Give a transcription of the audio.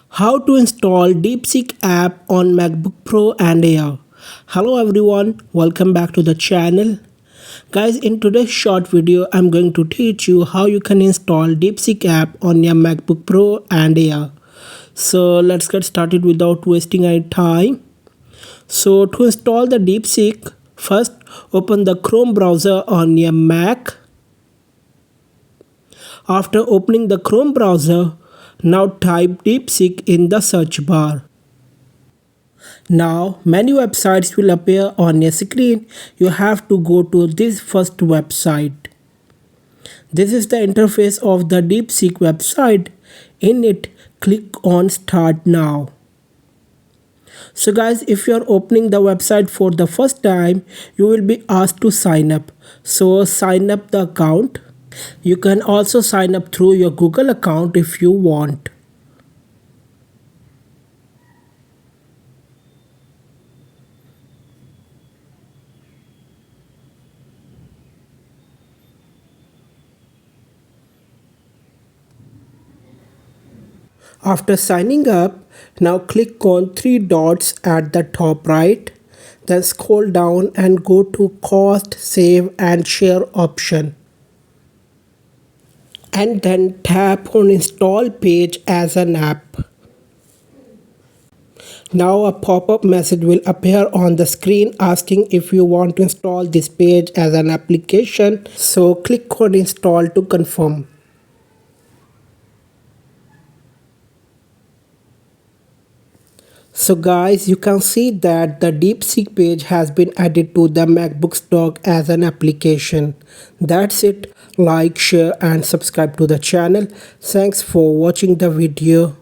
How to install DeepSeek app on MacBook Pro and Air. Hello everyone, welcome back to the channel. Guys, in today's short video, I'm going to teach you how you can install DeepSeek app on your MacBook Pro and Air. So let's get started without wasting any time. So to install the DeepSeek, first open the Chrome browser on your Mac. After opening the Chrome browser, now type DeepSeek in the search bar. Now many websites will appear on your screen. You have to go to this first website. This is the interface of the DeepSeek website. In it, click on Start Now. So guys, if you are opening the website for the first time, you will be asked to sign up. So sign up the account. You can also sign up through your Google account if you want. After signing up, now click on three dots at the top right. Then scroll down and go to Cost, Save and Share option. And then tap on Install Page as an app. Now a pop-up message will appear on the screen asking if you want to install this page as an application. So click on Install to confirm. So guys, you can see that the DeepSeek page has been added to the MacBook stock as an application. That's it. Like, share and subscribe to the channel. Thanks for watching the video.